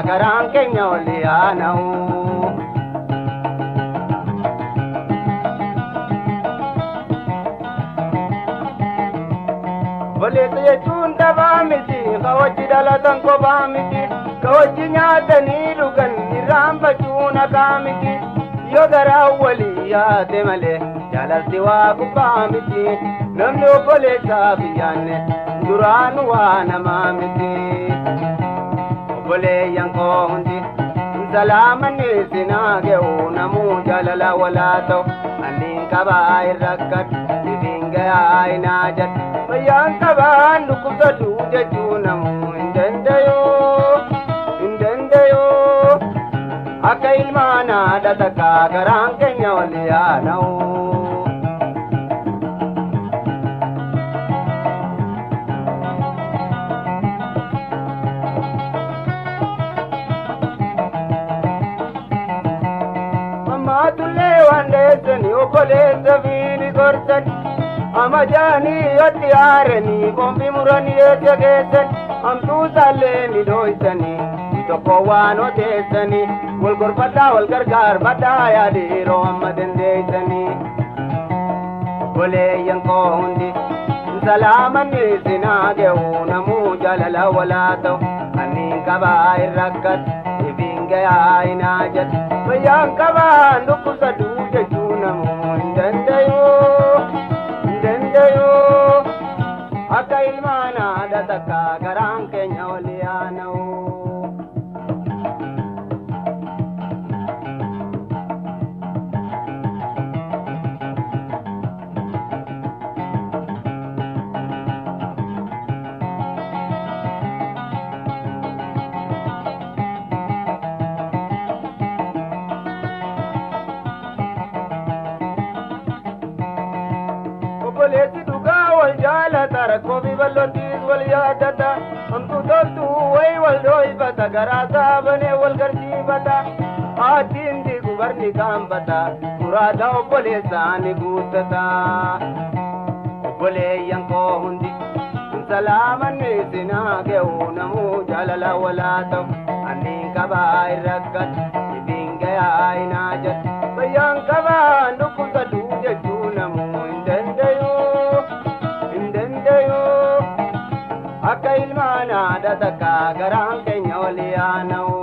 garaan keenya ol yaana'u. Obboleessa jechuun dabaa miti ka wajji dhalatan kophaa miti ka wajji nyaatanii dhugan irraanfachuun hakaa miti yoo garaa walii yaate malee jaalalti waa gubbaa miti namni obboleessaaf yaanne duraan waa namaa miti. Obboleeyyan koo hundi salaamanni sinaa ga'u namuu jaalala walaa ta'u anniin qabaa irrakkadhu sifiin gayaa hinaa jedhu fayyaan qabaan dhukkubsatu jechuu namuu hin dandayuu akka ilmaan haadha takkaa garaan keenya ol yaana'u. Tullee waan dheessanii obboleessa fiini gorsani amajaanii yotti haaranii bombi muranii eegga geessani hamtuu saallee ni dhoysanii tokko waan oteessanii wal gorfadhaa wal gargaarfadhaa yaade yeroo amma dandeessanii. Obboleeyyan koo hundi salaamanni sinaa ga'u namuu jaalala walaa ta'u anniin qabaa irrakkadhu sifiin gayaa hinaa jedhu fayyaan qabaan dhukkubsatu jechuu namuu hin dandayuu akka ilmaan haadha takkaa garaan keenya ol yaana'u. Obboleessi dhugaa wal jaalata rakkoo fi bal'ootis wal yaadata hamtuu toltuu wayi wal dhoofata garaa saabanee wal garsiifata haattiin diigu barni kaanfata muraada obboleessaa ni guuttata. Obboleeyyan koo hundi salaamanni sinaa ga'u namuu jaalala walaa ta'u anniin qabaa irrakkadhu sifiin gayaa hinaa jedhu fayyaan qabaan dhukkubsatu jechuu namuu hin dandayuu akka ilmaan haadha takkaa garaan keenya ol yaana'u.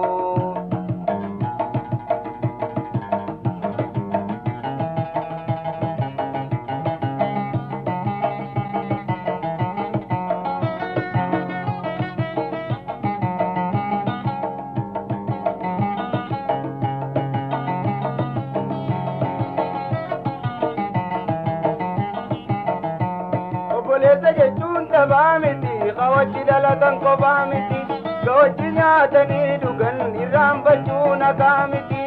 Obboleessa jechuun dabaa miti ka wajji dhalatan kophaa miti ka wajji nyaatanii dhugan irraanfachuun hakaa miti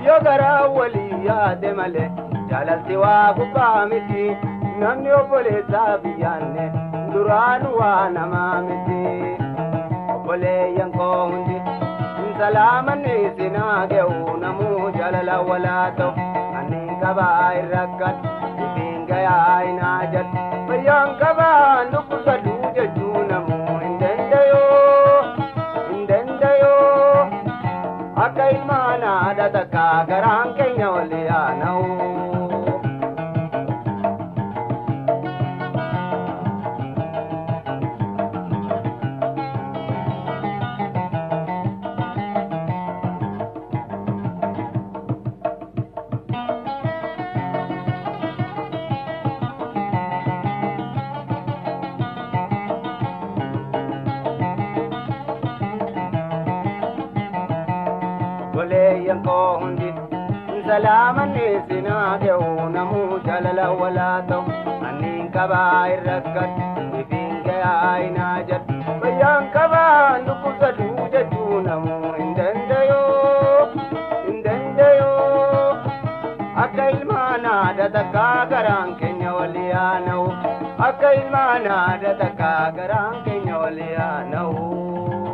yoo garaa walii yaade malee jaalalti waa gubbaa miti namni obboleessaaf yaanne duraan waa namaa miti. Obboleeyyan koo hundi salaamanni sinaa ga'u namuu jaalala walaa ta'u anniin qabaa irrakkadhu sifiin gayaa hinaa jedhu fayyaan qabaan dhukkubsatu jechuu namuu hin dandayuu akka ilmaan haadha takkaa garaan keenya ol yaana'u. Obboleeyyan koo hundi salaamanni sinaa ga'u namuu jaalala walaa ta'u anniin qabaa irrakkadhu sifiin gayaa hinaa jedhu fayyaan qabaan dhukkubsatu jechuu namuu hin dandayuu akka ilmaan haadha takkaa garaan keenya ol yaana'u akka ilmaan haadha takkaa garaan keenya ol yaana'u.